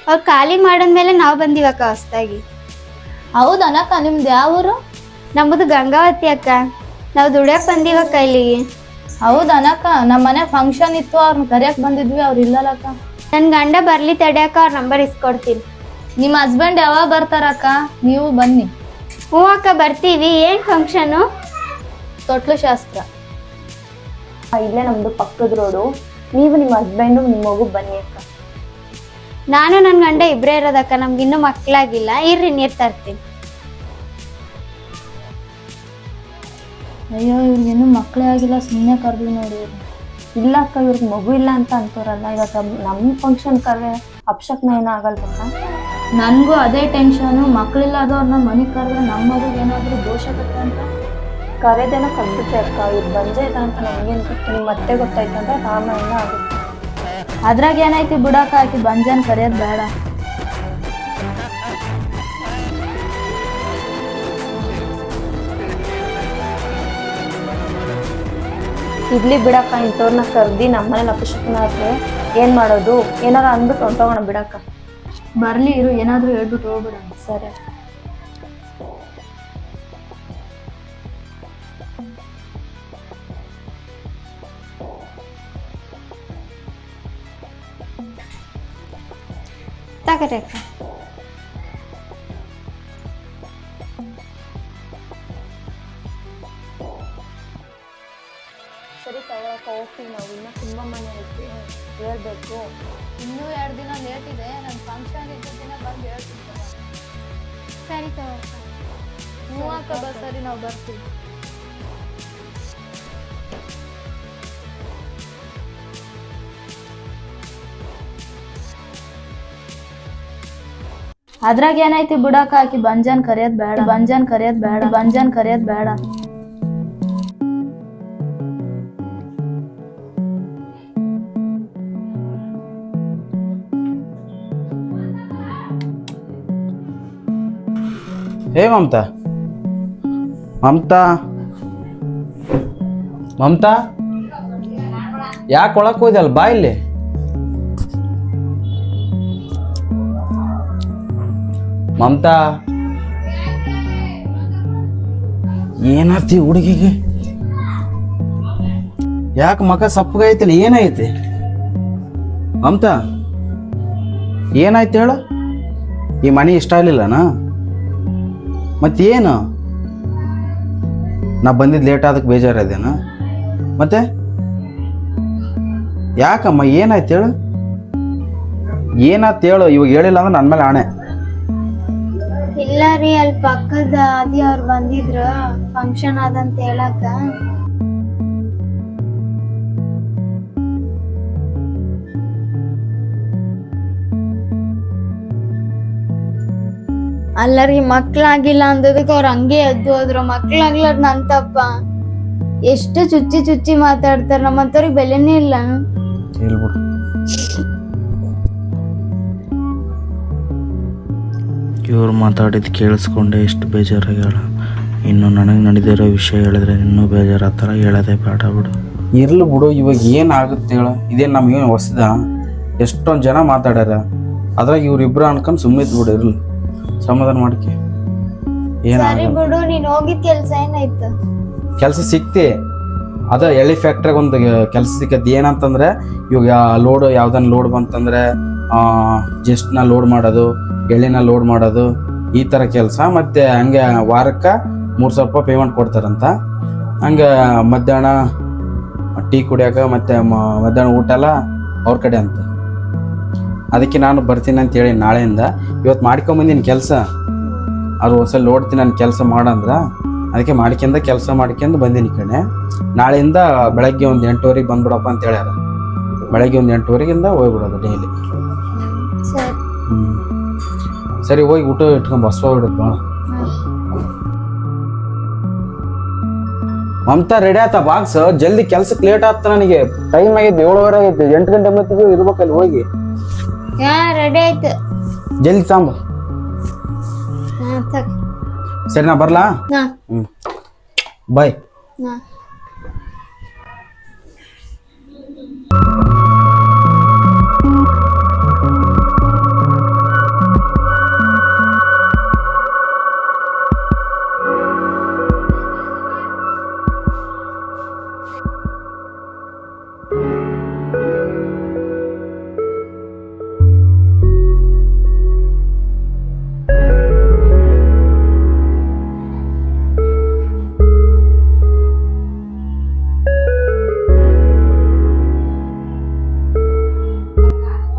ಅವ್ರು ಖಾಲಿ ಮಾಡದ್ಮೇಲೆ ನಾವ್ ಬಂದಿವಕ್ಕ ಹೊಸ್ದಾಗಿ. ಹೌದನಕ್ಕ? ನಿಮ್ದು ಯಾವ ಊರು? ನಮ್ಮದು ಗಂಗಾವತಿ ಅಕ್ಕ. ನಾವು ದುಡಿಯಕ್ ಬಂದಿವಕ್ಕ ಇಲ್ಲಿಗೆ. ಹೌದನಕ್ಕ? ನಮ್ಮ ಮನೆ ಫಂಕ್ಷನ್ ಇತ್ತು, ಅವ್ರನ್ನ ಕರಿಯಕ್ ಬಂದಿದ್ವಿ, ಅವ್ರು ಇಲ್ಲಲ್ಲಕ್ಕ. ನನ್ ಗಂಡ ಬರ್ಲಿ ತಡ್ಯಾಕ, ಅವ್ರ ನಂಬರ್ ಇಸ್ಕೊಡ್ತೀನಿ. ನಿಮ್ಮ ಹಸ್ಬೆಂಡ್ ಯಾವಾಗ ಬರ್ತಾರಕ್ಕ? ನೀವು ಬನ್ನಿ. ಹ್ಞೂ ಅಕ್ಕ ಬರ್ತೀವಿ. ಏನ್ ಫಂಕ್ಷನು? ತೊಟ್ಲು ಶಾಸ್ತ್ರ. ಇಲ್ಲೇ ನಮ್ದು ಪಕ್ಕದ ರೋಡು. ನೀವು ನಿಮ್ಮ ಹಸ್ಬೆಂಡು ನಿಮ್ಮ ಮಗು ಬನ್ನಿ ಅಕ್ಕ. ನಾನು ನನ್ ಗಂಡ ಇಬ್ರೇ ಇರೋದಕ್ಕ, ನಮ್ಗಿನ್ನೂ ಮಕ್ಳಾಗಿಲ್ಲ. ಇರ್ರಿ ನೀರ್ ತರ್ತೀನಿ. ಅಯ್ಯೋ ಇವ್ರಿಗೇನು ಮಕ್ಕಳೇ ಆಗಿಲ್ಲ, ಸುಮ್ಮನೆ ಕರೆದ್ವಿ ನೋಡಿ ಇವ್ರು. ಇಲ್ಲ ಅಕ್ಕ, ಇವ್ರಿಗೆ ಮಗು ಇಲ್ಲ ಅಂತ ಅಂತಾರಲ್ಲ, ಇವಾಗ ನಮ್ಮ ಫಂಕ್ಷನ್ ಕರೆ ಅಪ್ಶಕ್ನ ಏನೂ ಆಗಲ್ವಕ್ಕ? ನನಗೂ ಅದೇ ಟೆನ್ಷನು. ಮಕ್ಕಳಿಲ್ಲದವ್ರನ್ನ ಮನೆಗೆ ಕರೆದ್ರೆ ನಮ್ಮ ಮಗುಗೆ ಏನಾದರೂ ದೋಷ ಬರುತ್ತೆ ಅಂತ. ಕರೆದೇನೋ ಕಲ್ಬಿಟ್ಟೆ ಅಕ್ಕ, ಇವ್ರು ಬಂಜೆ ಇಲ್ಲ ಅಂತ ನಮಗೇನು ಗೊತ್ತು, ನಿಮ್ಗೆ ಮತ್ತೆ ಗೊತ್ತಾಯ್ತಂದ್ರೆ ರಾಮಾಯಣ ಆಗುತ್ತೆ. ಅದ್ರಾಗ ಏನೈತಿ ಬಿಡಕ್ಕ, ಆಕಿ ಬಂಜನ್ ಕರೆಯೋದು ಬೇಡ. ಇಡ್ಲಿ ಬಿಡಕ್ಕ, ಇಂಥವ್ರನ್ನ ಕರ್ದಿ ನಮ್ಮನೇಲಿ ಅಪಶಕನ ಆದ್ರೆ ಏನು ಮಾಡೋದು? ಏನಾರು ಅಂದ್ಬಿಟ್ಟು ಹೊಂಟೋಗೋಣ ಬಿಡಕ್ಕ. ಬರಲಿ ಇರು, ಏನಾದರೂ ಹೇಳ್ಬಿಟ್ಟು ಹೋಗ್ಬಿಡ. ಸರಿ. ತಗರಿ ಅಕ್ಕ. ಸರಿ ತಗೊಳಕ್ಕ, ಹೋಗ್ತೀವಿ ನಾವು. ಇನ್ನೂ ತುಂಬ ಮನೆ ಐತಿ ಹೇಳ್ಬೇಕು. ಇನ್ನೂ 2 ದಿನ ಲೇಟ್ ಇದೆ, ನನ್ನ ಫಂಕ್ಷನ್ ಇದ್ದ ದಿನ ಬಂದು ಹೇಳ್ತೀನಿ. ಸರಿ ತಗೋಕ್ಕ. ಹ್ಞೂ ಅಕ್ಕ, ಸರಿ ನಾವು ಬರ್ತೀವಿ. ಅದ್ರಾಗ ಏನೈತಿ ಬಿಡಾಕ, ಆಕಿ ಬಂಜನ್ ಕರೆಯೋದ್ ಬೇಡ, ಬಂಜನ್ ಕರೆಯೋದ್ ಬೇಡ, ಬಂಜನ್ ಕರೆಯೋದ್ ಬೇಡ. ಹೇ ಮಮತಾ, ಮಮತಾ, ಮಮತಾ, ಯಾಕೆ ಒಳಕ್ಕೆ ಹೋದಲ್ಲ? ಬಾ ಇಲ್ಲಿ. ಮಮತಾ, ಏನಾಯ್ತಿ ಹುಡುಗಿಗೆ? ಯಾಕೆ ಮಗ ಸಪ್ಪಗೈತಿಲ್ಲ? ಏನೈತಿ ಮಮತಾ? ಏನಾಯ್ತು ಹೇಳು? ಈ ಮನೆ ಇಷ್ಟ ಆಗಲಿಲ್ಲನಾ? ಮತ್ತೇನು? ನಾ ಬಂದಿದ್ದು ಲೇಟ್ ಅದಕ್ಕೆ ಬೇಜಾರದೇನಾ? ಮತ್ತೆ ಯಾಕಮ್ಮ, ಏನಾಯ್ತು ಹೇಳು? ಏನಾಯ್ತು ಹೇಳು? ಇವಾಗ ಹೇಳಿಲ್ಲ ಅಂದ್ರೆ ನನ್ನ ಮೇಲೆ ಆಣೆ. ಇಲ್ಲ ರೀ, ಅಲ್ಲಿ ಪಕ್ಕದ ಆದಿ ಅವ್ರು ಬಂದಿದ್ರು ಫಂಕ್ಷನ್ ಆದಂತ ಹೇಳಕ್ಕ. ಅಲ್ಲರಿ, ಮಕ್ಳಾಗಿಲ್ಲ ಅಂದದಕ್ಕೆ ಅವ್ರು ಹಂಗೆ ಎದ್ದು ಹೋದ್ರು. ಮಕ್ಳಾಗ್ಲಾರ್ದು ನನ್ ತಪ್ಪ. ಎಷ್ಟು ಚುಚ್ಚಿ ಚುಚ್ಚಿ ಮಾತಾಡ್ತಾರ, ನಮ್ಮಂತವ್ರಿಗೆ ಬೆಲೆನೇ ಇಲ್ಲ. ಹೇಳ್ಬಿಡು. ಇವ್ರು ಮಾತಾಡಿದ್ದು ಕೇಳಿಸ್ಕೊಂಡೆ ಎಷ್ಟು ಬೇಜಾರಾಗ್ಯಾಳ. ಇನ್ನು ನನಗೆ ನಡೆದಿರೋ ವಿಷಯ ಹೇಳಿದ್ರೆ ಇನ್ನೂ ಬೇಜಾರ ಥರ ಹೇಳೋದೇ ಬೇಡ ಬಿಡು. ಇರ್ಲಿ ಬಿಡು, ಇವಾಗ ಏನಾಗುತ್ತೆ ಹೇಳು? ಇದೇನು ನಮಗೇನು ಹೊಸದ? ಎಷ್ಟೊಂದು ಜನ ಮಾತಾಡ್ಯಾರ, ಅದ್ರಾಗ ಇವ್ರಿಬ್ರು ಅನ್ಕೊಂಡು ಸುಮ್ಮನೆ ಬಿಡು. ಇರ್ಲಿ, ಸಮಾಧಾನ ಮಾಡ್ಕೆ. ಸರಿ ಬಿಡು, ನೀನ್ ಹೋಗಿದ್ ಕೆಲ್ಸ ಏನಾಯ್ತು? ಕೆಲಸ ಸಿಕ್ತಿ. ಅದ ಎಳ್ಳಿ ಫ್ಯಾಕ್ಟ್ರಿಗೆ ಒಂದು ಕೆಲಸ ಸಿಕ್ಕತ್ತೆ. ಏನಂತಂದ್ರೆ ಇವಾಗ ಲೋಡ್ ಯಾವ್ದನ್ನ ಲೋಡ್ ಬಂತಂದ್ರೆ ಜಸ್ಟ್ನ ಲೋಡ್ ಮಾಡೋದು, ಎಳ್ಳಿನ ಲೋಡ್ ಮಾಡೋದು, ಈ ಥರ ಕೆಲಸ. ಮತ್ತು ಹಂಗೆ ವಾರಕ್ಕೆ 3,000 ರೂಪಾಯಿ ಪೇಮೆಂಟ್ ಕೊಡ್ತಾರಂತ. ಹಂಗೆ ಮಧ್ಯಾಹ್ನ ಟೀ ಕುಡಿಯೋಕೆ ಮತ್ತು ಮಧ್ಯಾಹ್ನ ಊಟ ಎಲ್ಲ ಅವ್ರ ಕಡೆ ಅಂತ. ಅದಕ್ಕೆ ನಾನು ಬರ್ತೀನಿ ಅಂತ ಹೇಳಿ ನಾಳೆಯಿಂದ ಇವತ್ತು ಮಾಡ್ಕೊಂಬಂದಿನಿ ಕೆಲಸ. ಅದು ಹೊಸ ಲೋಡ್ತೀನಿ ನನ್ನ ಕೆಲಸ ಮಾಡಂದ್ರೆ ಅದಕ್ಕೆ ಕೆಲಸ ಮಾಡ್ಕೊಂಡು ಬಂದೀನಿ ಕಣೆ. ನಾಳೆಯಿಂದ ಬೆಳಗ್ಗೆ ಒಂದು 8:00 ಬಂದ್ಬಿಡಪ್ಪ ಅಂತ ಹೇಳ್ಯಾರ. ಬೆಳಗ್ಗೆ ಒಂದು 8:00 ಹೋಗ್ಬಿಡೋದು ಡೈಲಿ. ಸರಿ, ಹೋಗಿ ಊಟ ಇಟ್ಕೊಂಡು ಬಸ್ ಹೋಗ್ಬಿಡೋದು ಭಾಳ. ಮಮತಾ, ರೆಡಿ ಆಯ್ತಾ ಬಾಕ್ಸ್? ಜಲ್ದಿ ಕೆಲ್ಸಕ್ಕೆ ಲೇಟ್ ಆಗ್ತ, ನನಗೆ ಟೈಮ್ ಆಗೈತೆ, 7:15 ಆಗೈತೆ. 8 ಗಂಟೆ ಮತ್ತಿಗೆ ಇರ್ಬೇಕಲ್ಲಿ. ಹೋಗಿ ರೆಡಿ ಆಯ್ತು, ಜಲ್ದಿ ತಾಂಬ. ಸರಿ, ನಾ ಬರ್ಲಾ? ಬಾಯ್.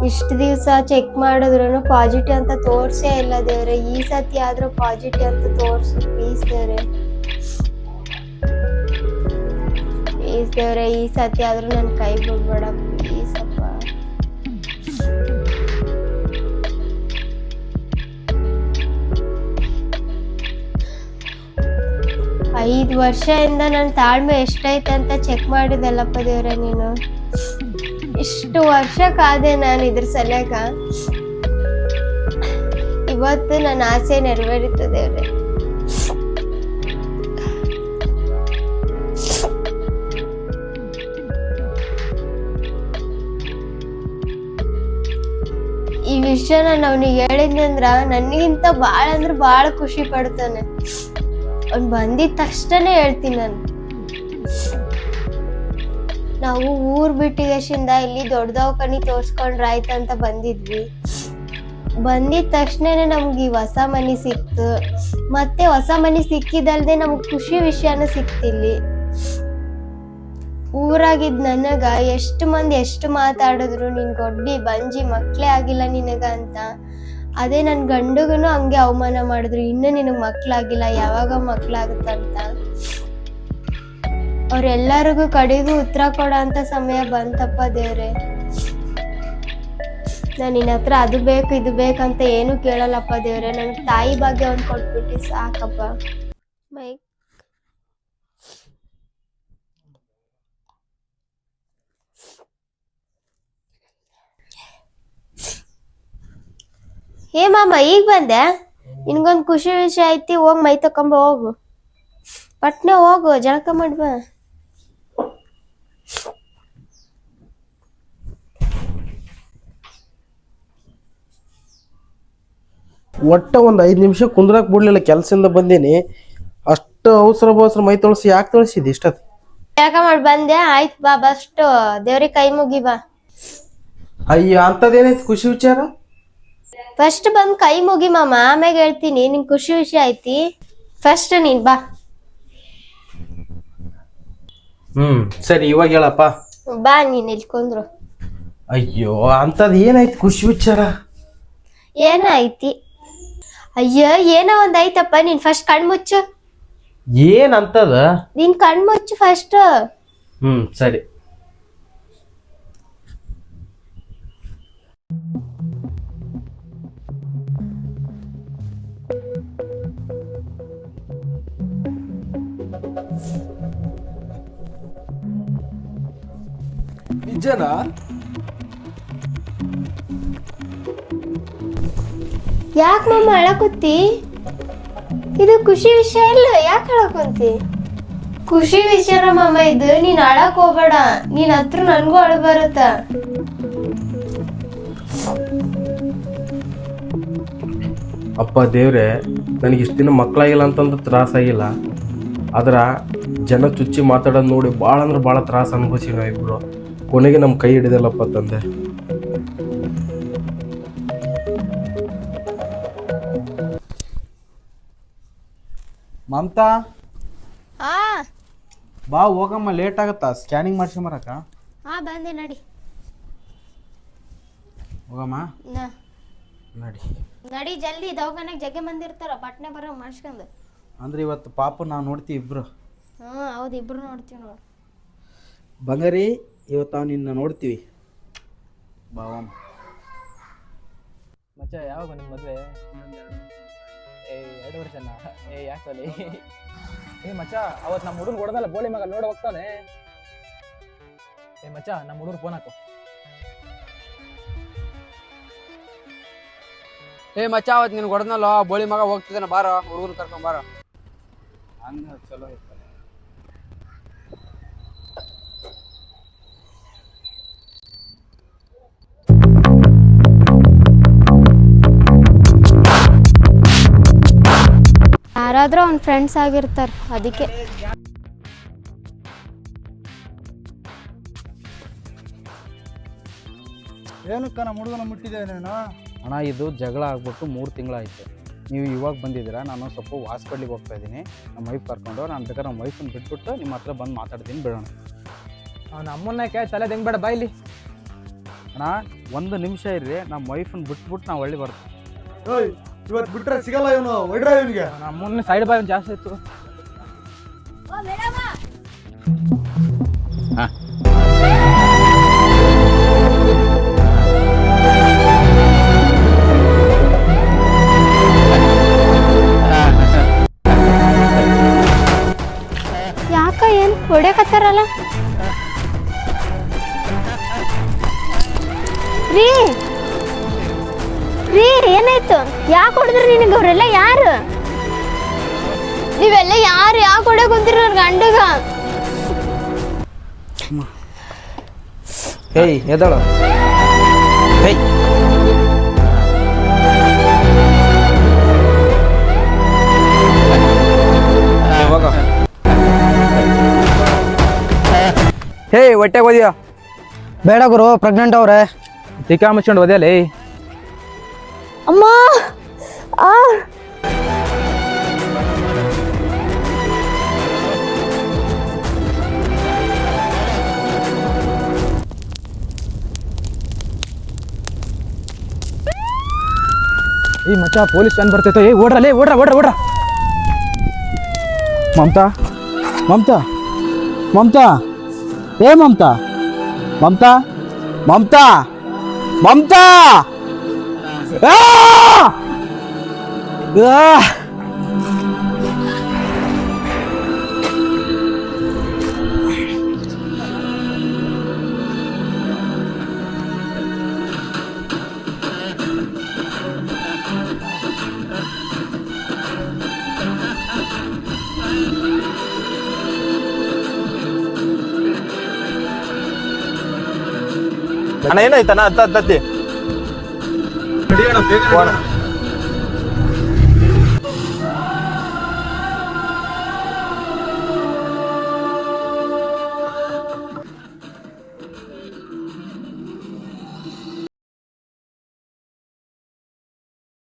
ಇಷ್ಟು ದಿವಸ ಚೆಕ್ ಮಾಡಿದ್ರು ಪಾಸಿಟಿವ್ ಅಂತ ತೋರ್ಸೇ ಇಲ್ಲ ದೇವ್ರೆ. ಈ ಸತಿ ಆದ್ರೂ ಪಾಸಿಟಿವ್ ಅಂತ ತೋರ್ಸು ಪ್ಲೀಸ್ ದೇವ್ರೆ. ಪ್ಲೀಸ್ ದೇವ್ರೆ, ಈ ಸತಿ ಆದ್ರೂ ನನ್ನ ಕೈ ಬಿಡ್ಬೇಡ ಪ್ಲೀಸ್ ಅಪ್ಪ. 5 ವರ್ಷದಿಂದ ನನ್ನ ತಾಳ್ಮೆ ಎಷ್ಟೈತೆ ಅಂತ ಚೆಕ್ ಮಾಡಿದಲ್ಲಪ್ಪ ದೇವ್ರೆ ನೀನು. ಇಷ್ಟು ವರ್ಷ ಕಾದೆ ನಾನು ಇದ್ರ ಸಲಗ. ಇವತ್ತು ನನ್ನ ಆಸೆ ನೆರವೇರಿತು ದೇವ್ರೆ. ಈ ವಿಷಯ ನಾನು ಅವನಿಗೆ ಹೇಳಿದ್ನಂದ್ರ ನನಗಿಂತ ಭಾಳ ಅಂದ್ರೆ ಭಾಳ ಖುಷಿ ಪಡ್ತಾನೆ. ಅವ್ನು ಬಂದಿದ ತಕ್ಷಣ ಹೇಳ್ತೀನಿ ನಾನು. ನಾವು ಊರ್ ಬಿಟ್ಟಿಗೆಶಿಂದ ಇಲ್ಲಿ ದೊಡ್ಡ ದವಾಖಾನಿ ತೋರ್ಸ್ಕೊಂಡ್ರ ಆಯ್ತಂತ ಬಂದಿದ್ವಿ. ಬಂದಿದ ತಕ್ಷಣನೇ ನಮ್ಗೆ ಈ ಹೊಸ ಮನಿ ಸಿಕ್ತು. ಮತ್ತೆ ಹೊಸ ಮನಿ ಸಿಕ್ಕಿದಲ್ದೆ ನಮ್ಗೆ ಖುಷಿ ವಿಷಯನೂ ಸಿಕ್ತಿಲ್ಲಿ. ಊರಾಗಿದ್ ನನಗ ಎಷ್ಟು ಮಂದಿ ಎಷ್ಟು ಮಾತಾಡಿದ್ರು, ನಿನ್ ಗೊಡ್ಡಿ ಬಂಜಿ ಮಕ್ಳೇ ಆಗಿಲ್ಲ ನಿನಗ ಅಂತ. ಅದೇ ನನ್ ಗಂಡುಗನು ಹಂಗೆ ಅವಮಾನ ಮಾಡಿದ್ರು, ಇನ್ನು ನಿನಗ್ ಮಕ್ಳಾಗಿಲ್ಲ, ಯಾವಾಗ ಮಕ್ಳಾಗುತ್ತಂತ. ಅವ್ರೆಲ್ಲರಿಗೂ ಕಡೆಗೂ ಉತ್ತರ ಕೊಡೋ ಅಂತ ಸಮಯ ಬಂತಪ್ಪ ದೇವ್ರೆ. ನಾನು ನಿನ್ನ ಹತ್ರ ಅದು ಬೇಕು ಇದು ಬೇಕಂತ ಏನು ಕೇಳಲ್ಲಪ್ಪ ದೇವ್ರೆ. ನನ್ ತಾಯಿ ಭಾಗ್ಯ ಒಂದ್ ಕೊಟ್ಬಿಟ್ಟು ಸಾಕಪ್ಪ. ಮೈಕ್ ಹೇ ಮಾಮ, ಈಗ ಬಂದೆ? ನಿನ್ಗೊಂದು ಖುಷಿ ವಿಷಯ ಐತಿ, ಹೋಗಿ ಮೈ ತಕೊಂಬ ಹೋಗು. ಪಟ್ನೆ ಹೋಗು, ಜಳಕ ಮಾಡ್ಬ. ಒಟ್ಟ ಒಂದು 5 ನಿಮಿಷ ಕುಂದ್ರಾಕ್ ಬಿಡ್ಲಿಲ್ಲ, ಕೆಲ್ಸದಿಂದ ಬಂದೇನಿ. ಅಷ್ಟು ಅವಸರ ಮೈ ತೊಳಸಿ ಯಾಕೆ ತೊಳಸಿದ್ದಿ ಇಷ್ಟೊತ್ತು? ಜಳಕ ಮಾಡಿ ಬಂದೆ, ಆಯ್ತು ಬಾ ಬಸ್ಟ್ ದೇವ್ರಿಗೆ ಕೈ ಮುಗಿ ಬಾ. ಅಯ್ಯ, ಅಂತದೇನೈತಿ ಖುಷಿ ವಿಚಾರ? ಫಸ್ಟ್ ಬಂದ್ ಕೈ ಮುಗಿ ಮಾಮ, ಆಮ್ಯಾಗ ಹೇಳ್ತೀನಿ. ನಿನ್ ಖುಷಿ ವಿಷಯ ಐತಿ, ಫಸ್ಟ್ ನೀನ್ ಬಾ. ಸರಿ, ಇವಾಗ ಹೇಳಪ್ಪ. ಬಾ ನೀನ್ ಇಲ್ಕೊಂಡ್ರು. ಅಯ್ಯೋ, ಅಂತದ್ ಏನೈತಿ ಖುಷಿ ವಿಚಾರ? ಏನೈತಿ? ಅಯ್ಯೋ, ಏನೋ ಒಂದ್ ಐತಪ್ಪ. ನೀನ್ ಫಸ್ಟ್ ಕಣ್ಮುಚ್ಚು. ಏನಂತದ? ನೀನ್ ಕಣ್ಮುಚ್ಚು ಫಸ್ಟ್. ಸರಿ. ನಿಜನಾ? ಯಾಕ ಮಾಮ ಅಳಕುತ್ತಿ? ಇದು ಖುಷಿ ವಿಷಯ ಇಲ್ಲ, ಯಾಕೆ ಅಳಕುಂತಿ? ಖುಷಿ ವಿಷಯ ಮಾಮ ಇದು, ನೀನ್ ಅಳಕ್ ಹೋಗ್ಬೇಡ. ನೀನ್ ಹತ್ರ ನನ್ಗೂ ಅಳು ಬರುತ್ತ. ಅಪ್ಪ ದೇವ್ರೆ, ನನಗೆ ಇಷ್ಟು ದಿನ ಮಕ್ಕಳಾಗಿಲ್ಲ ಅಂತಂದ್ರೆ ತ್ರಾಸಾಗಿಲ್ಲ. ಆದ್ರ ಜನ ಚುಚ್ಚಿ ಮಾತಾಡೋದು ನೋಡಿ ಭಾಳ ಅಂದ್ರೆ ಭಾಳ ತ್ರಾಸ ಅನ್ಭವಿಸಿ ನಾವಿಬ್ರು. ಕೊನೆಗೆ ನಮ್ಮ ಕೈ ಹಿಡಿದಲ್ಲಪ್ಪ ತಂದೆ. ಮಮತಾ, ಬಾ ಹೋಗಮ್ಮ, ಲೇಟ್ ಆಗತ್ತಾ? ಸ್ಕ್ಯಾನಿಂಗ್ ಮಾಡ್ಸ್ಕೊಂಬರಕ್ಕ? ಬಂದೆ ನಡಿ. ಹೋಗಮ್ಮ ನಡಿ ನಡಿ ಜಲ್ದಿ. ದವಾಖಾನೆಗೆ ಜಗ್ಗೆ ಮಂದಿ ಇರ್ತಾರ, ಪಟ್ನೆ ಬರೋ ಮಾಡ್ಸ್ಕೊಂಡ್. ಅಂದ್ರೆ ಇವತ್ತು ಪಾಪ ನಾವು ನೋಡ್ತೀವಿ ಇಬ್ರು. ಹೌದು, ಇಬ್ರು ನೋಡ್ತೀವಿ ನೋಡು. ಬಂಗಾರಿ, ಇವತ್ತು ನಾವು ನಿನ್ನ ನೋಡ್ತೀವಿ. ಬಾವಮ್ಮ. ಮಚ್ಚ, ಯಾವಾಗ ನಿಮ್ಮ ಮದುವೆ? 2 ವರ್ಷನ? ಯಾಕಲ್ಲಿ? ಮಚ್ಚ, ಅವತ್ತು ನಮ್ಮ ಹುಡುಗರು ಹೊಡೆದಲ್ಲ ಬೋಳಿ ಮಗ ನೋಡ ಹೋಗ್ತಾನೆ. ಮಚ್ಚ, ನಮ್ಮ ಹುಡುಗರು ಫೋನ್ ಹಾಕು. ಮಚ್ಚ, ಅವತ್ತು ನಿನ್ಗೆ ಹೊಡೆದ್ನಲ್ಲ ಬೋಳಿ ಮಗ ಹೋಗ್ತಿದ್ದಾನೆ, ಬಾರೋ ಹುಡುಗರು ಕರ್ಕೊಂಡ್ ಬಾರೋ. ಹಂಗ ಚಲೋ ಇರ್ತಾರೆ. ಯಾರಾದ್ರೂ ಅವ್ನ ಫ್ರೆಂಡ್ಸ್ ಆಗಿರ್ತಾರ, ಅದಕ್ಕೆ. ಏನಕ್ಕ ನಮ್ಮ ಹುಡುಗನ ಮುಟ್ಟಿದ್ದೇವೆ ನೀನು? ಅಣ್ಣ, ಇದು ಜಗಳ ಆಗ್ಬಿಟ್ಟು 3 ತಿಂಗಳಾಯ್ತು. ನೀವು ಇವಾಗ ಬಂದಿದ್ದೀರಾ. ನಾನು ಸ್ವಲ್ಪ ಹಾಸ್ಪಿಟ್ಲಿಗೆ ಹೋಗ್ತಾ ಇದ್ದೀನಿ, ನಮ್ಮ ವೈಫ್ ಕರ್ಕೊಂಡು. ನಾನು ಬೇಕಾದ್ರೆ ನಮ್ಮ ವೈಫನ್ನು ಬಿಟ್ಬಿಟ್ಟು ನಿಮ್ಮ ಹತ್ರ ಬಂದು ಮಾತಾಡ್ತೀನಿ, ಬಿಡೋಣ. ನಮ್ಮನ್ನ ತಲೆ ತೆಂಗ್ಬೇಡ ಬಾಯ್ಲಿ. ಅಣ್ಣ, 1 ನಿಮಿಷ ಇರ್ರಿ, ನಮ್ಮ ವೈಫನ್ನು ಬಿಟ್ಬಿಟ್ಟು ನಾವು ಒಳ್ಳೆ ಬರ್ತೀವಿ. ಇವತ್ತು ಬಿಟ್ರೆ ಸಿಗಲ್ಲ ಇವನು, ಹೊಡ್ರ ಇವನಿಗೆ. ನಮ್ಮನ್ನ ಸೈಡ್ ಬಾಯ್ ಜಾಸ್ತಿ ಇತ್ತು. ರೀ ರೀ ಏನಾಯ್ತು? ಯಾಕೆ ಹೊಡೆದ್ರಿ ನಿನಗೆ? ಅವರೆಲ್ಲ ಯಾರು? ನೀವೆಲ್ಲ ಯಾರು? ಯಾಕೆ ಹೊಡೆ ಕುಂತೀರಿ ಅವ್ರ ಗಂಡಗ? ಏಯ್ ಎದಳ ಏಯ್ ಹೇ ಹೊಟ್ಟೆಗೆ ಓದಿಯ? ಬೇಡ ಗುರು, ಪ್ರೆಗ್ನೆಂಟ್ ಅವ್ರೆ. ಟಿಕಾ ಮುಚ್ಕೊಂಡು ಓದಿಯಲ್ಲ. ಅಮ್ಮ ಆ ಈ ಮಚ್ಚ ಪೊಲೀಸ್ ವ್ಯಾನ್ ಬರ್ತೈತೆ. ಏ ಓಡ್ರಲ್ಲೇ, ಓಡ್ರ ಓಡ್ರ ಓಡ್ರ. ಮಮತಾ ಮಮತಾ ಮಮತಾ ಏ ಮಮತಾ ಮಮತಾ ಮಮತಾ ಮಮತಾ ಆ! ಆ! ಅಣ್ಣ ಏನಾಯ್ತಣ್ಣ? ಹತ್ತತ್ತಿ ಬೇಗ